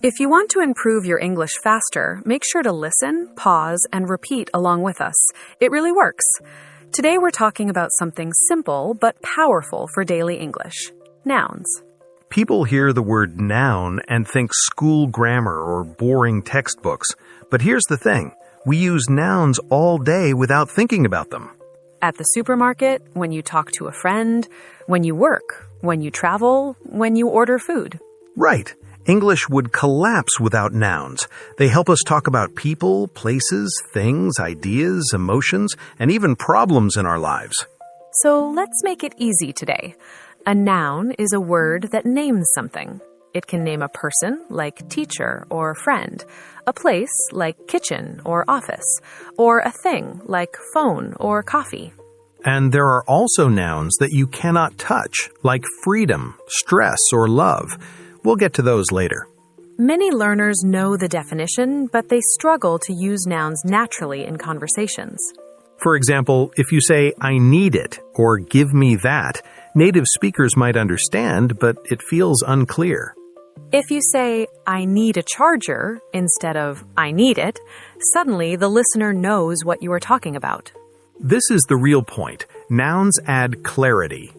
If you want to improve your English faster, make sure to listen, pause, and repeat along with us. It really works. Today we're talking about something simple but powerful for daily English: nouns. People hear the word noun and think school grammar or boring textbooks. But here's the thing. We use nouns all day without thinking about them. At the supermarket, when you talk to a friend, when you work, when you travel, when you order food. Right. English would collapse without nouns. They help us talk about people, places, things, ideas, emotions, and even problems in our lives. So let's make it easy today. A noun is a word that names something. It can name a person, like teacher or friend, a place, like kitchen or office, or a thing, like phone or coffee. And there are also nouns that you cannot touch, like freedom, stress, or love. We'll get to those later. Many learners know the definition, but they struggle to use nouns naturally in conversations. For example, if you say, "I need it," or "give me that," native speakers might understand, but it feels unclear. If you say, "I need a charger," instead of "I need it," suddenly the listener knows what you are talking about. This is the real point. Nouns add clarity.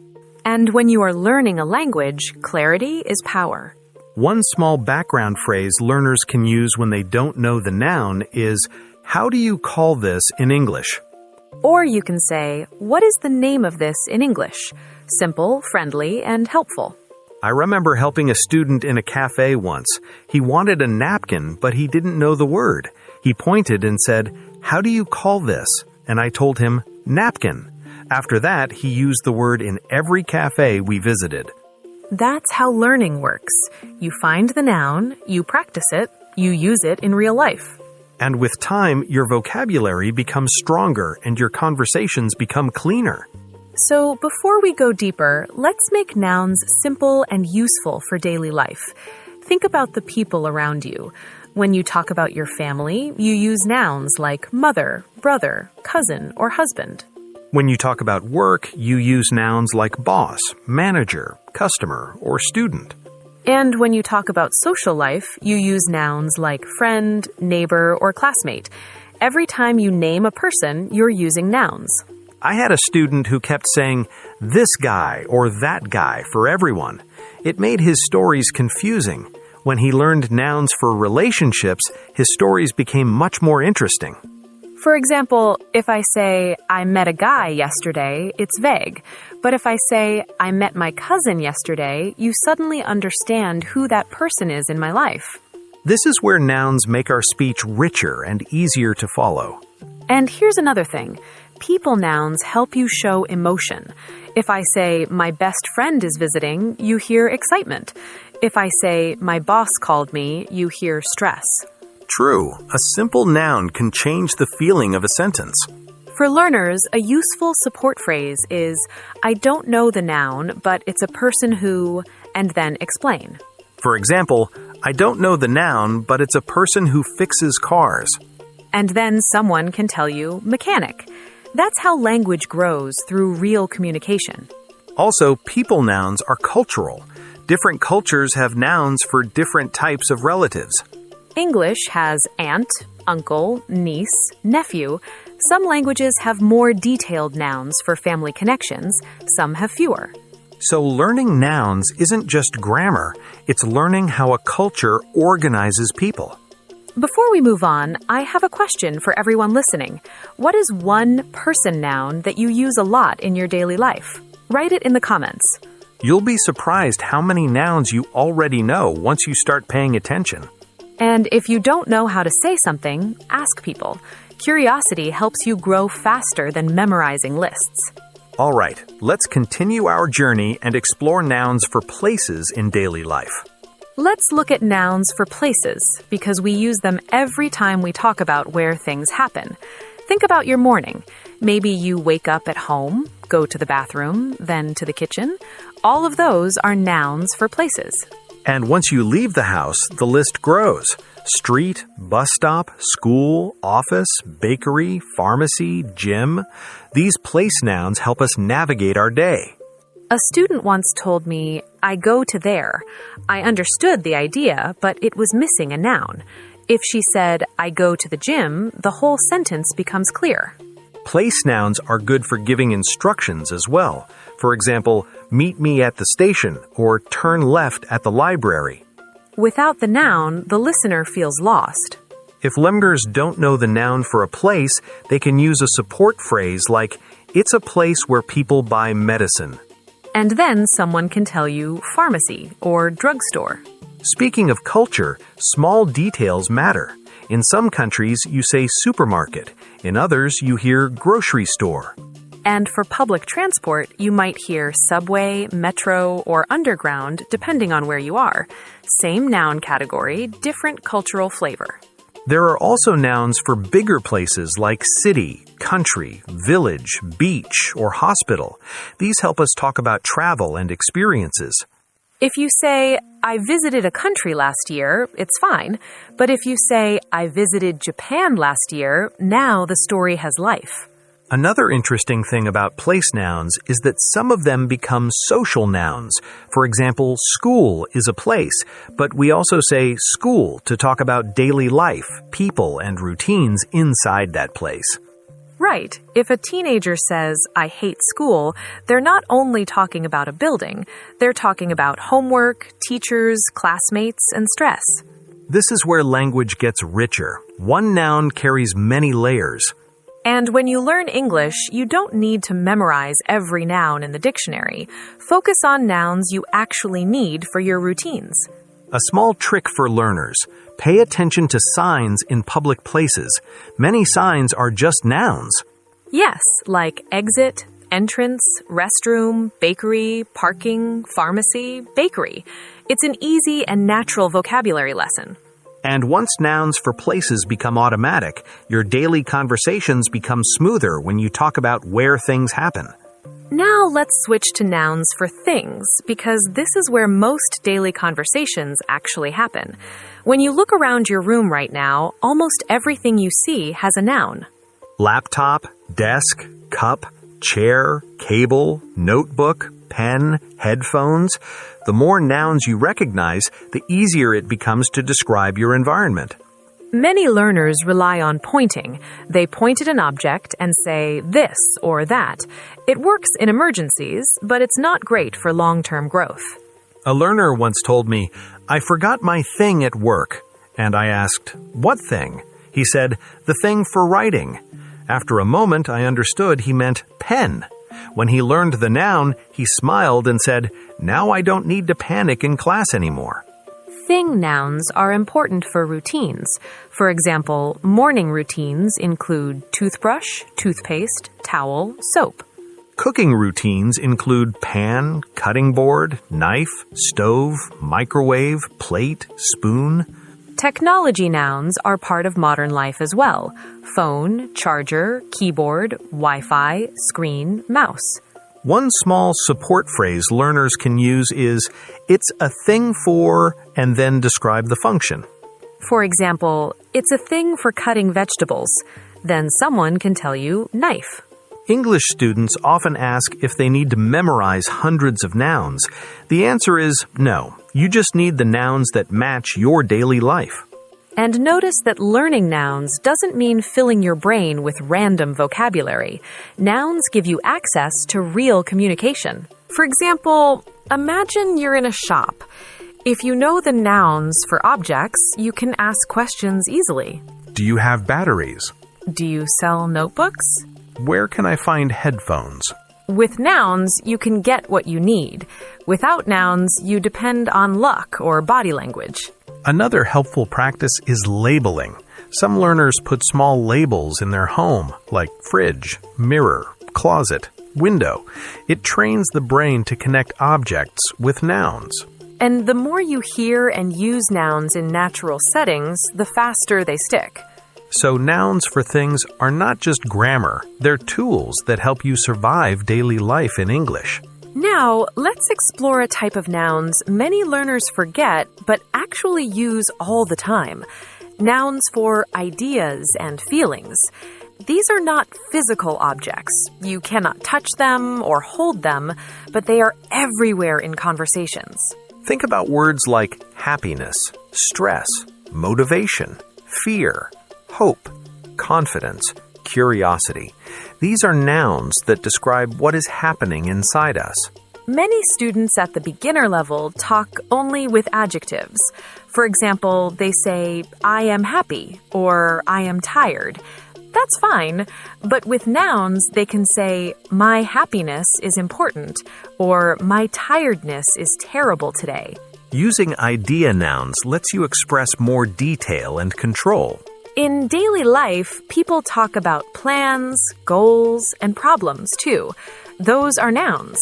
And when you are learning a language, clarity is power. One small background phrase learners can use when they don't know the noun is, "How do you call this in English?" Or you can say, "What is the name of this in English?" Simple, friendly, and helpful. I remember helping a student in a cafe once. He wanted a napkin, but he didn't know the word. He pointed and said, "How do you call this?" And I told him, "napkin." After that, he used the word in every cafe we visited. That's how learning works. You find the noun, you practice it, you use it in real life. And with time, your vocabulary becomes stronger and your conversations become cleaner. So before we go deeper, let's make nouns simple and useful for daily life. Think about the people around you. When you talk about your family, you use nouns like mother, brother, cousin, or husband. When you talk about work, you use nouns like boss, manager, customer, or student. And when you talk about social life, you use nouns like friend, neighbor, or classmate. Every time you name a person, you're using nouns. I had a student who kept saying, "this guy" or "that guy" for everyone. It made his stories confusing. When he learned nouns for relationships, his stories became much more interesting. For example, if I say, "I met a guy yesterday," it's vague. But if I say, "I met my cousin yesterday," you suddenly understand who that person is in my life. This is where nouns make our speech richer and easier to follow. And here's another thing. People nouns help you show emotion. If I say, "My best friend is visiting," you hear excitement. If I say, "My boss called me," you hear stress. True, a simple noun can change the feeling of a sentence. For learners, a useful support phrase is, "I don't know the noun, but it's a person who," and then explain. For example, "I don't know the noun, but it's a person who fixes cars." And then someone can tell you mechanic. That's how language grows through real communication. Also, people nouns are cultural. Different cultures have nouns for different types of relatives. English has aunt, uncle, niece, nephew. Some languages have more detailed nouns for family connections, some have fewer. So learning nouns isn't just grammar, it's learning how a culture organizes people. Before we move on, I have a question for everyone listening. What is one person noun that you use a lot in your daily life? Write it in the comments. You'll be surprised how many nouns you already know once you start paying attention. And if you don't know how to say something, ask people. Curiosity helps you grow faster than memorizing lists. All right, let's continue our journey and explore nouns for places in daily life. Let's look at nouns for places, because we use them every time we talk about where things happen. Think about your morning. Maybe you wake up at home, go to the bathroom, then to the kitchen. All of those are nouns for places. And once you leave the house, the list grows. Street, bus stop, school, office, bakery, pharmacy, gym. These place nouns help us navigate our day. A student once told me, I go to there. I understood the idea, but it was missing a noun. If she said, I go to the gym, the whole sentence becomes clear. Place nouns are good for giving instructions as well. For example, meet me at the station or turn left at the library. Without the noun, the listener feels lost. If learners don't know the noun for a place, they can use a support phrase like, it's a place where people buy medicine. And then someone can tell you pharmacy or drugstore. Speaking of culture, small details matter. In some countries, you say supermarket. In others, you hear grocery store. And for public transport, you might hear subway, metro, or underground, depending on where you are. Same noun category, different cultural flavor. There are also nouns for bigger places like city, country, village, beach, or hospital. These help us talk about travel and experiences. If you say, I visited a country last year, it's fine. But if you say, I visited Japan last year, now the story has life. Another interesting thing about place nouns is that some of them become social nouns. For example, school is a place, but we also say school to talk about daily life, people, and routines inside that place. Right. If a teenager says, I hate school, they're not only talking about a building, they're talking about homework, teachers, classmates, and stress. This is where language gets richer. One noun carries many layers. And when you learn English, you don't need to memorize every noun in the dictionary. Focus on nouns you actually need for your routines. A small trick for learners. Pay attention to signs in public places. Many signs are just nouns. Yes, like exit, entrance, restroom, bakery, parking, pharmacy, bakery. It's an easy and natural vocabulary lesson. And once nouns for places become automatic, your daily conversations become smoother when you talk about where things happen. Now let's switch to nouns for things, because this is where most daily conversations actually happen. When you look around your room right now, almost everything you see has a noun. Laptop, desk, cup, chair, cable, notebook, pen, headphones. The more nouns you recognize, the easier it becomes to describe your environment. Many learners rely on pointing. They point at an object and say this or that. It works in emergencies, but it's not great for long-term growth. A learner once told me, I forgot my thing at work. And I asked, what thing? He said, the thing for writing. After a moment, I understood he meant pen. When he learned the noun, he smiled and said, now I don't need to panic in class anymore. Thing nouns are important for routines. For example, morning routines include toothbrush, toothpaste, towel, soap. Cooking routines include pan, cutting board, knife, stove, microwave, plate, spoon. Technology nouns are part of modern life as well. Phone, charger, keyboard, Wi-Fi, screen, mouse. One small support phrase learners can use is, it's a thing for, and then describe the function. For example, it's a thing for cutting vegetables. Then someone can tell you knife. English students often ask if they need to memorize hundreds of nouns. The answer is no. You just need the nouns that match your daily life. And notice that learning nouns doesn't mean filling your brain with random vocabulary. Nouns give you access to real communication. For example, imagine you're in a shop. If you know the nouns for objects, you can ask questions easily. Do you have batteries? Do you sell notebooks? Where can I find headphones? With nouns, you can get what you need. Without nouns, you depend on luck or body language. Another helpful practice is labeling. Some learners put small labels in their home, like fridge, mirror, closet, window. It trains the brain to connect objects with nouns. And the more you hear and use nouns in natural settings, the faster they stick. So nouns for things are not just grammar. They're tools that help you survive daily life in English. Now, let's explore a type of nouns many learners forget but actually use all the time. Nouns for ideas and feelings. These are not physical objects. You cannot touch them or hold them, but they are everywhere in conversations. Think about words like happiness, stress, motivation, fear, hope, confidence, curiosity. These are nouns that describe what is happening inside us. Many students at the beginner level talk only with adjectives. For example, they say, I am happy, or I am tired. That's fine, but with nouns, they can say, my happiness is important, or my tiredness is terrible today. Using idea nouns lets you express more detail and control. In daily life, people talk about plans, goals, and problems too. Those are nouns.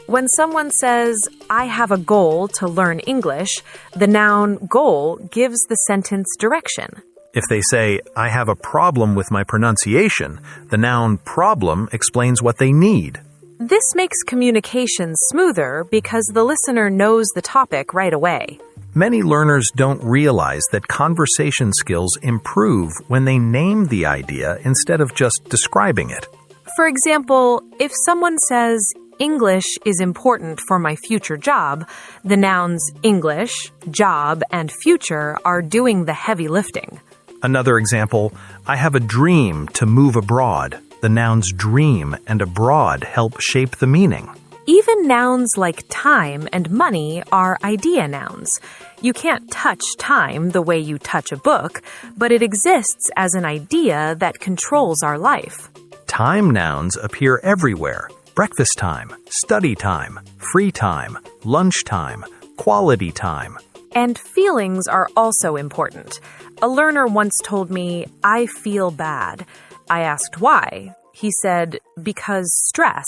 When someone says, I have a goal to learn English, the noun goal gives the sentence direction. If they say, I have a problem with my pronunciation, the noun problem explains what they need. This makes communication smoother because the listener knows the topic right away. Many learners don't realize that conversation skills improve when they name the idea instead of just describing it. For example, if someone says, English is important for my future job, the nouns English, job, and future are doing the heavy lifting. Another example, I have a dream to move abroad. The nouns dream and abroad help shape the meaning. Even nouns like time and money are idea nouns. You can't touch time the way you touch a book, but it exists as an idea that controls our life. Time nouns appear everywhere. Breakfast time, study time, free time, lunch time, quality time. And feelings are also important. A learner once told me, I feel bad. I asked why. He said, because stress.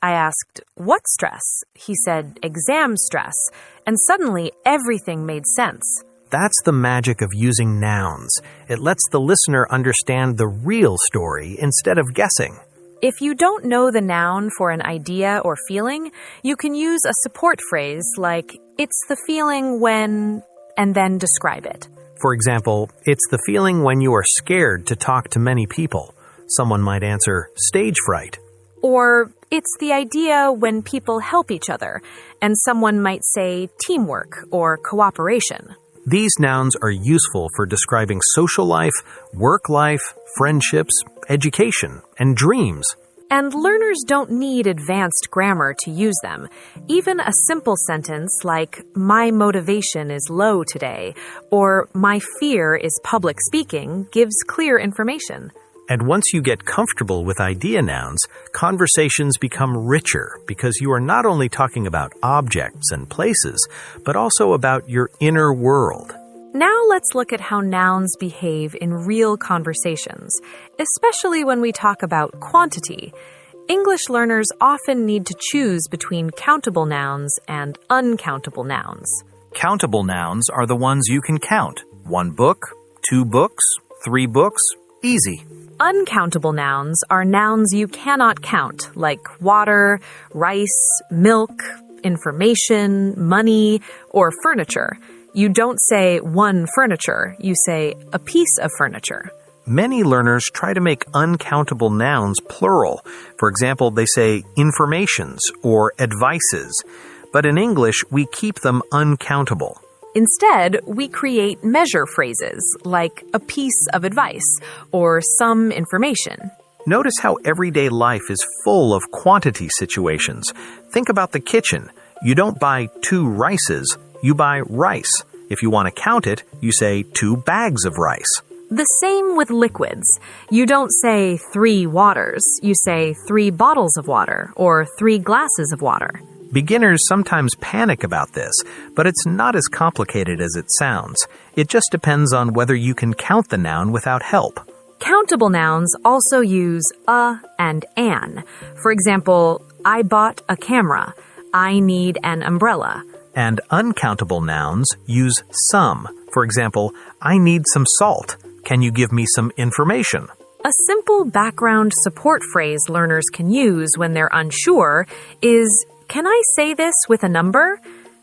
I asked, what stress? He said, exam stress. And suddenly, everything made sense. That's the magic of using nouns. It lets the listener understand the real story instead of guessing. If you don't know the noun for an idea or feeling, you can use a support phrase like, it's the feeling when, and then describe it. For example, it's the feeling when you are scared to talk to many people. Someone might answer, stage fright. Or, it's the idea when people help each other, and someone might say teamwork or cooperation. These nouns are useful for describing social life, work life, friendships, education, and dreams. And learners don't need advanced grammar to use them. Even a simple sentence like, my motivation is low today, or my fear is public speaking, gives clear information. And once you get comfortable with idea nouns, conversations become richer because you are not only talking about objects and places, but also about your inner world. Now let's look at how nouns behave in real conversations, especially when we talk about quantity. English learners often need to choose between countable nouns and uncountable nouns. Countable nouns are the ones you can count. 1 book, 2 books, 3 books, easy. Uncountable nouns are nouns you cannot count, like water, rice, milk, information, money, or furniture. You don't say one furniture, you say a piece of furniture. Many learners try to make uncountable nouns plural. For example, they say informations or advices. But in English, we keep them uncountable. Instead, we create measure phrases like a piece of advice or some information. Notice how everyday life is full of quantity situations. Think about the kitchen. You don't buy 2 rices, you buy rice. If you want to count it, you say 2 bags of rice. The same with liquids. You don't say 3 waters, you say 3 bottles of water or 3 glasses of water. Beginners sometimes panic about this, but it's not as complicated as it sounds. It just depends on whether you can count the noun without help. Countable nouns also use a and an. For example, I bought a camera. I need an umbrella. And uncountable nouns use some. For example, I need some salt. Can you give me some information? A simple background support phrase learners can use when they're unsure is, can I say this with a number?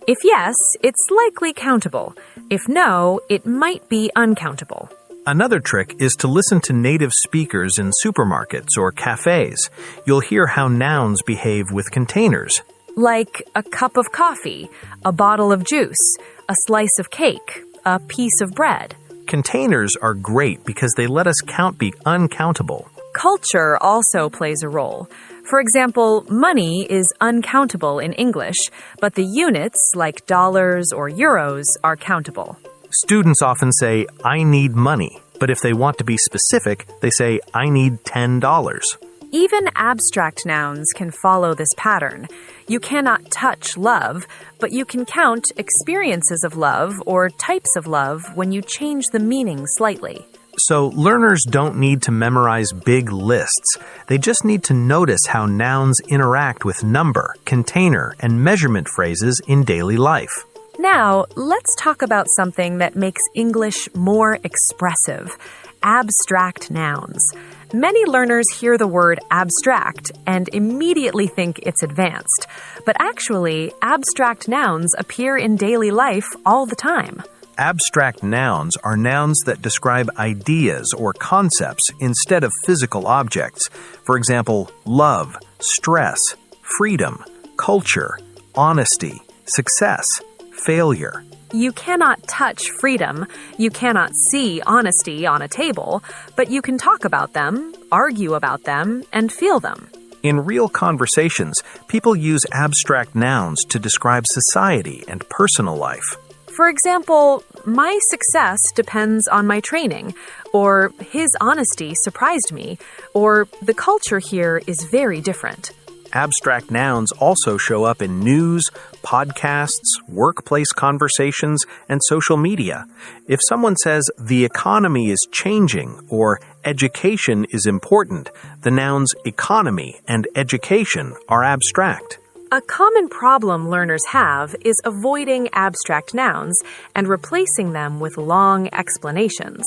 If yes, it's likely countable. If no, it might be uncountable. Another trick is to listen to native speakers in supermarkets or cafes. You'll hear how nouns behave with containers. Like a cup of coffee, a bottle of juice, a slice of cake, a piece of bread. Containers are great because they let us count the uncountable. Culture also plays a role. For example, money is uncountable in English, but the units, like dollars or euros, are countable. Students often say, I need money, but if they want to be specific, they say, I need $10. Even abstract nouns can follow this pattern. You cannot touch love, but you can count experiences of love or types of love when you change the meaning slightly. So learners don't need to memorize big lists. They just need to notice how nouns interact with number, container, and measurement phrases in daily life. Now, let's talk about something that makes English more expressive: abstract nouns. Many learners hear the word abstract and immediately think it's advanced. But actually, abstract nouns appear in daily life all the time. Abstract nouns are nouns that describe ideas or concepts instead of physical objects. For example, love, stress, freedom, culture, honesty, success, failure. You cannot touch freedom, you cannot see honesty on a table, but you can talk about them, argue about them, and feel them. In real conversations, people use abstract nouns to describe society and personal life. For example, my success depends on my training, or his honesty surprised me, or the culture here is very different. Abstract nouns also show up in news, podcasts, workplace conversations, and social media. If someone says the economy is changing or education is important, the nouns economy and education are abstract. A common problem learners have is avoiding abstract nouns and replacing them with long explanations.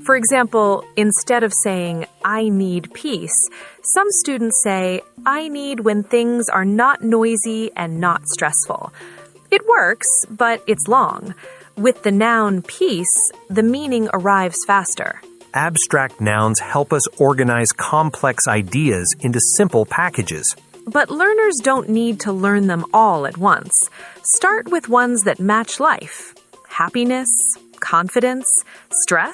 For example, instead of saying, I need peace, some students say, I need when things are not noisy and not stressful. It works, but it's long. With the noun peace, the meaning arrives faster. Abstract nouns help us organize complex ideas into simple packages. But learners don't need to learn them all at once. Start with ones that match life: happiness, confidence, stress,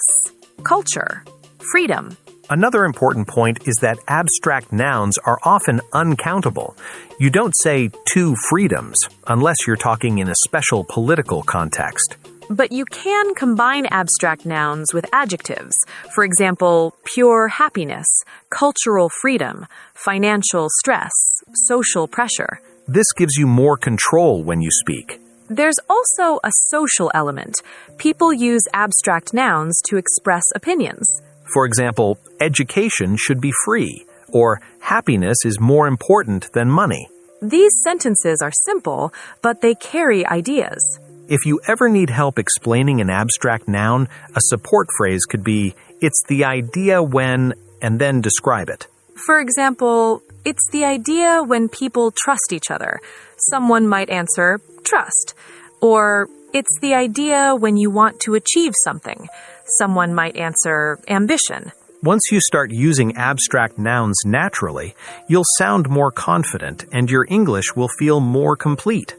culture, freedom. Another important point is that abstract nouns are often uncountable. You don't say two freedoms unless you're talking in a special political context. But you can combine abstract nouns with adjectives. For example, pure happiness, cultural freedom, financial stress, social pressure. This gives you more control when you speak. There's also a social element. People use abstract nouns to express opinions. For example, education should be free, or happiness is more important than money. These sentences are simple, but they carry ideas. If you ever need help explaining an abstract noun, a support phrase could be, it's the idea when, and then describe it. For example, it's the idea when people trust each other. Someone might answer, trust. Or, it's the idea when you want to achieve something. Someone might answer, ambition. Once you start using abstract nouns naturally, you'll sound more confident and your English will feel more complete.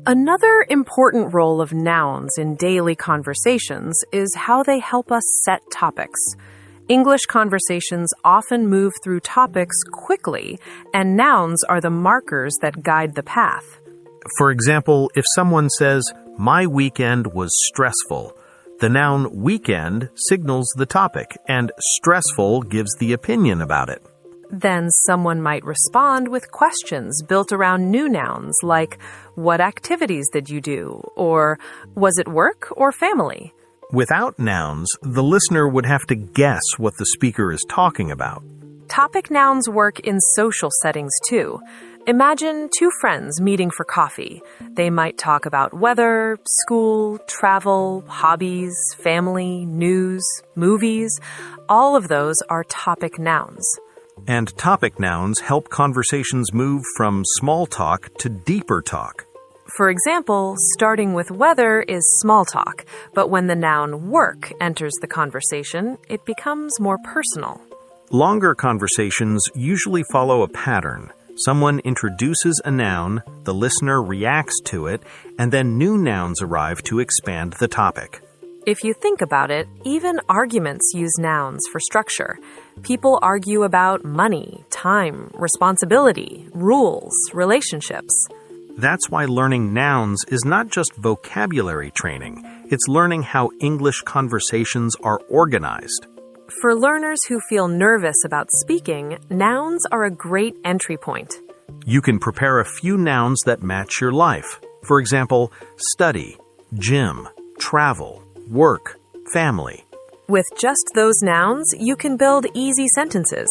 Another important role of nouns in daily conversations is how they help us set topics. English conversations often move through topics quickly, and nouns are the markers that guide the path. For example, if someone says, my weekend was stressful, the noun weekend signals the topic, and stressful gives the opinion about it. Then someone might respond with questions built around new nouns like, what activities did you do? Or, was it work or family? Without nouns, the listener would have to guess what the speaker is talking about. Topic nouns work in social settings too. Imagine two friends meeting for coffee. They might talk about weather, school, travel, hobbies, family, news, movies. All of those are topic nouns. And topic nouns help conversations move from small talk to deeper talk. For example, starting with weather is small talk, but when the noun work enters the conversation, it becomes more personal. Longer conversations usually follow a pattern. Someone introduces a noun, the listener reacts to it, and then new nouns arrive to expand the topic. If you think about it, even arguments use nouns for structure. People argue about money, time, responsibility, rules, relationships. That's why learning nouns is not just vocabulary training. It's learning how English conversations are organized. For learners who feel nervous about speaking, nouns are a great entry point. You can prepare a few nouns that match your life. For example, study, gym, travel, work, family. With just those nouns, you can build easy sentences.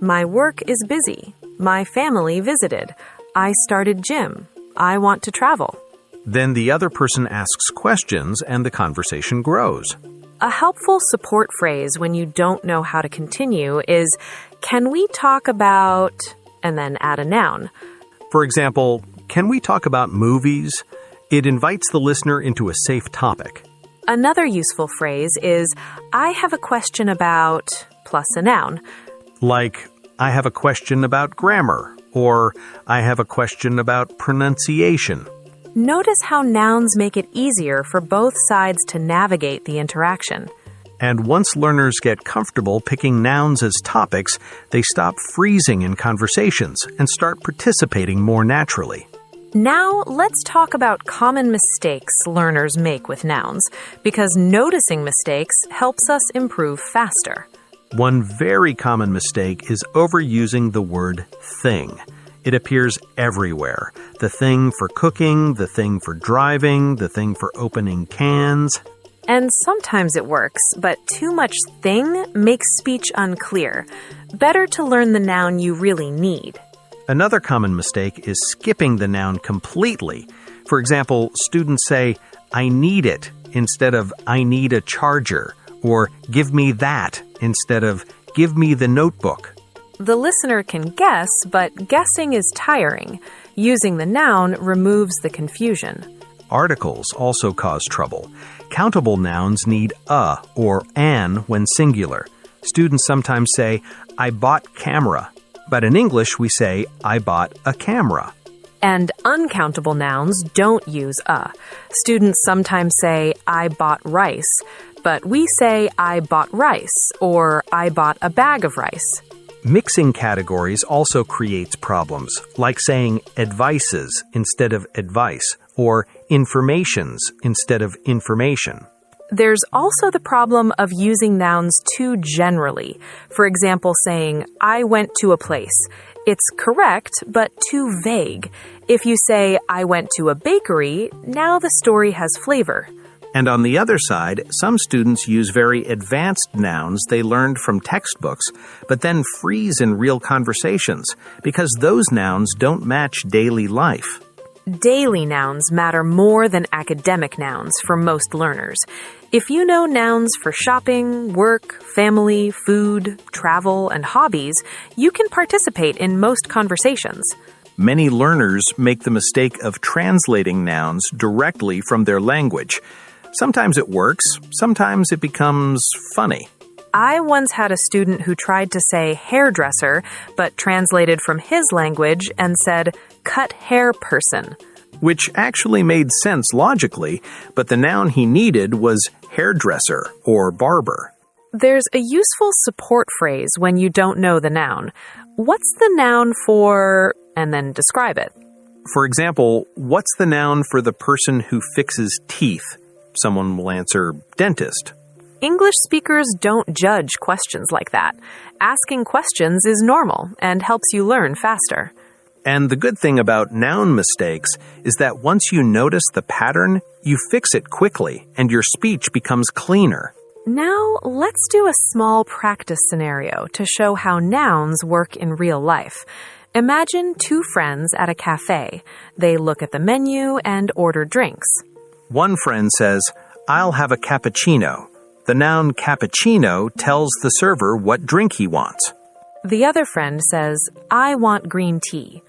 My work is busy. My family visited. I started gym. I want to travel. Then the other person asks questions and the conversation grows. A helpful support phrase when you don't know how to continue is, can we talk about, and then add a noun. For example, can we talk about movies? It invites the listener into a safe topic. Another useful phrase is, I have a question about, plus a noun. Like, I have a question about grammar, or I have a question about pronunciation. Notice how nouns make it easier for both sides to navigate the interaction. And once learners get comfortable picking nouns as topics, they stop freezing in conversations and start participating more naturally. Now, let's talk about common mistakes learners make with nouns, because noticing mistakes helps us improve faster. One very common mistake is overusing the word thing. It appears everywhere. The thing for cooking, the thing for driving, the thing for opening cans. And sometimes it works, but too much thing makes speech unclear. Better to learn the noun you really need. Another common mistake is skipping the noun completely. For example, students say, I need it, instead of I need a charger, or give me that, instead of give me the notebook. The listener can guess, but guessing is tiring. Using the noun removes the confusion. Articles also cause trouble. Countable nouns need a or an when singular. Students sometimes say, I bought camera. But in English, we say, I bought a camera. And uncountable nouns don't use a. Students sometimes say, I bought rice. But we say, I bought rice, or I bought a bag of rice. Mixing categories also creates problems, like saying advices instead of advice, or informations instead of information. There's also the problem of using nouns too generally. For example, saying, I went to a place. It's correct, but too vague. If you say, I went to a bakery, now the story has flavor. And on the other side, some students use very advanced nouns they learned from textbooks, but then freeze in real conversations, because those nouns don't match daily life. Daily nouns matter more than academic nouns for most learners. If you know nouns for shopping, work, family, food, travel, and hobbies, you can participate in most conversations. Many learners make the mistake of translating nouns directly from their language. Sometimes it works, sometimes it becomes funny. I once had a student who tried to say hairdresser, but translated from his language and said cut hair person. Which actually made sense logically, but the noun he needed was hairdresser or barber. There's a useful support phrase when you don't know the noun. What's the noun for, and then describe it. For example, what's the noun for the person who fixes teeth? Someone will answer dentist. English speakers don't judge questions like that. Asking questions is normal and helps you learn faster. And the good thing about noun mistakes is that once you notice the pattern, you fix it quickly and your speech becomes cleaner. Now, let's do a small practice scenario to show how nouns work in real life. Imagine two friends at a cafe. They look at the menu and order drinks. One friend says, I'll have a cappuccino. The noun cappuccino tells the server what drink he wants. The other friend says, I want green tea.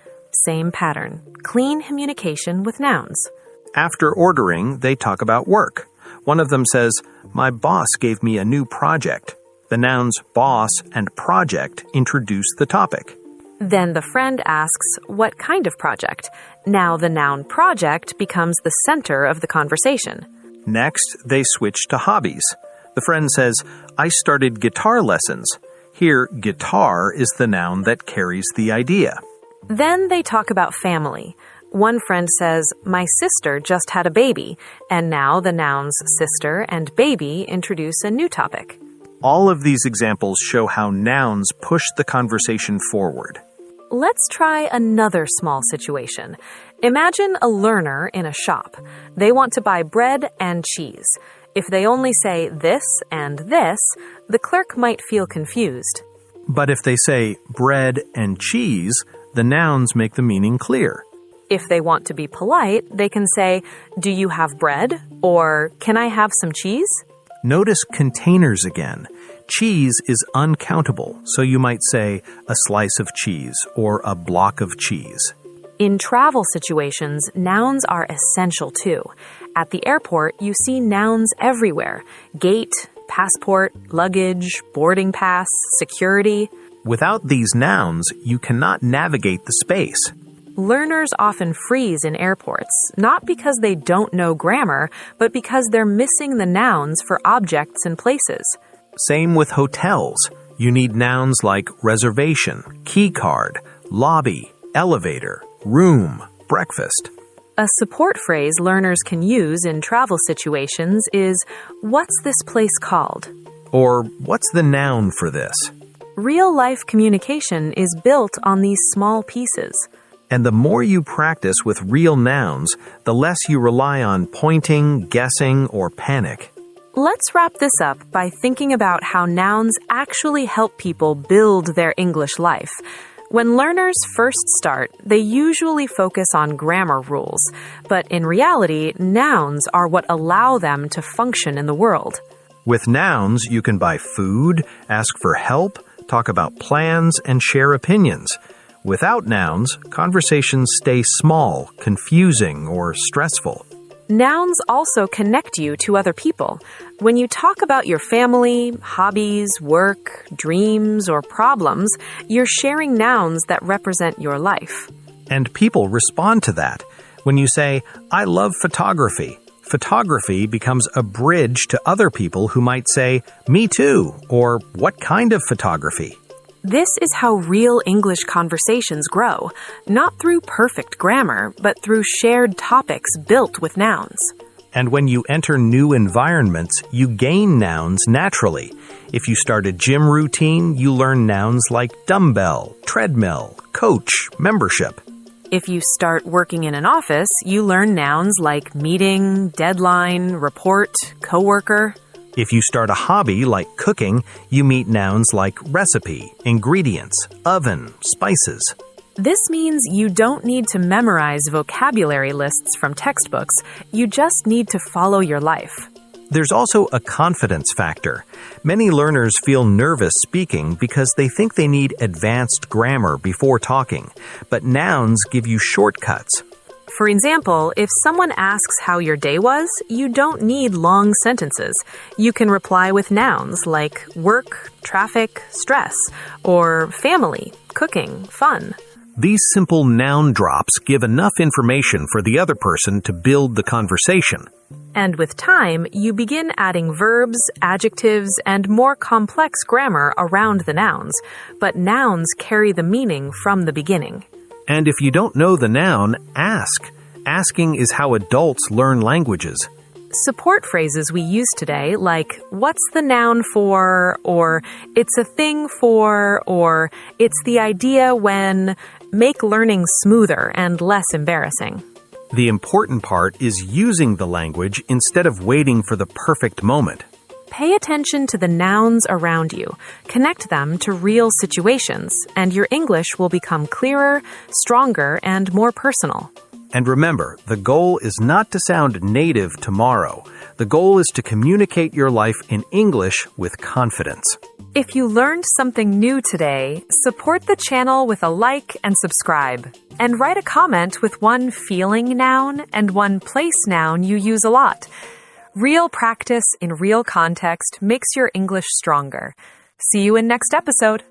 same pattern. Clean communication with nouns. After ordering, they talk about work. One of them says, "My boss gave me a new project." The nouns boss and project introduce the topic. Then the friend asks, what kind of project? Now the noun project becomes the center of the conversation. Next, they switch to hobbies. The friend says, "I started guitar lessons." Here, guitar is the noun that carries the idea. Then they talk about family. One friend says, my sister just had a baby, and now the nouns sister and baby introduce a new topic. All of these examples show how nouns push the conversation forward. Let's try another small situation. Imagine a learner in a shop. They want to buy bread and cheese. If they only say this and this, the clerk might feel confused. But if they say bread and cheese, the nouns make the meaning clear. If they want to be polite, they can say, do you have bread? Or can I have some cheese? Notice containers again. Cheese is uncountable, so you might say a slice of cheese or a block of cheese. In travel situations, nouns are essential too. At the airport, you see nouns everywhere. Gate, passport, luggage, boarding pass, security. Without these nouns, you cannot navigate the space. Learners often freeze in airports, not because they don't know grammar, but because they're missing the nouns for objects and places. Same with hotels. You need nouns like reservation, key card, lobby, elevator, room, breakfast. A support phrase learners can use in travel situations is, what's this place called? Or, what's the noun for this? Real-life communication is built on these small pieces. And the more you practice with real nouns, the less you rely on pointing, guessing, or panic. Let's wrap this up by thinking about how nouns actually help people build their English life. When learners first start, they usually focus on grammar rules, but in reality, nouns are what allow them to function in the world. With nouns, you can buy food, ask for help, talk about plans, and share opinions. Without nouns, conversations stay small, confusing, or stressful. Nouns also connect you to other people. When you talk about your family, hobbies, work, dreams, or problems, you're sharing nouns that represent your life. And people respond to that. When you say, "I love photography," photography becomes a bridge to other people who might say, "Me too," or "What kind of photography?" This is how real English conversations grow, not through perfect grammar, but through shared topics built with nouns. And when you enter new environments, you gain nouns naturally. If you start a gym routine, you learn nouns like dumbbell, treadmill, coach, membership. If you start working in an office, you learn nouns like meeting, deadline, report, coworker. If you start a hobby like cooking, you meet nouns like recipe, ingredients, oven, spices. This means you don't need to memorize vocabulary lists from textbooks. You just need to follow your life. There's also a confidence factor. Many learners feel nervous speaking because they think they need advanced grammar before talking, but nouns give you shortcuts. For example, if someone asks how your day was, you don't need long sentences. You can reply with nouns like work, traffic, stress, or family, cooking, fun. These simple noun drops give enough information for the other person to build the conversation. And with time, you begin adding verbs, adjectives, and more complex grammar around the nouns. But nouns carry the meaning from the beginning. And if you don't know the noun, ask. Asking is how adults learn languages. Support phrases we use today, like, what's the noun for, or it's a thing for, or it's the idea when, make learning smoother and less embarrassing. The important part is using the language instead of waiting for the perfect moment. Pay attention to the nouns around you. Connect them to real situations, and your English will become clearer, stronger, and more personal. And remember, the goal is not to sound native tomorrow. The goal is to communicate your life in English with confidence. If you learned something new today, support the channel with a like and subscribe. And write a comment with one feeling noun and one place noun you use a lot. Real practice in real context makes your English stronger. See you in next episode.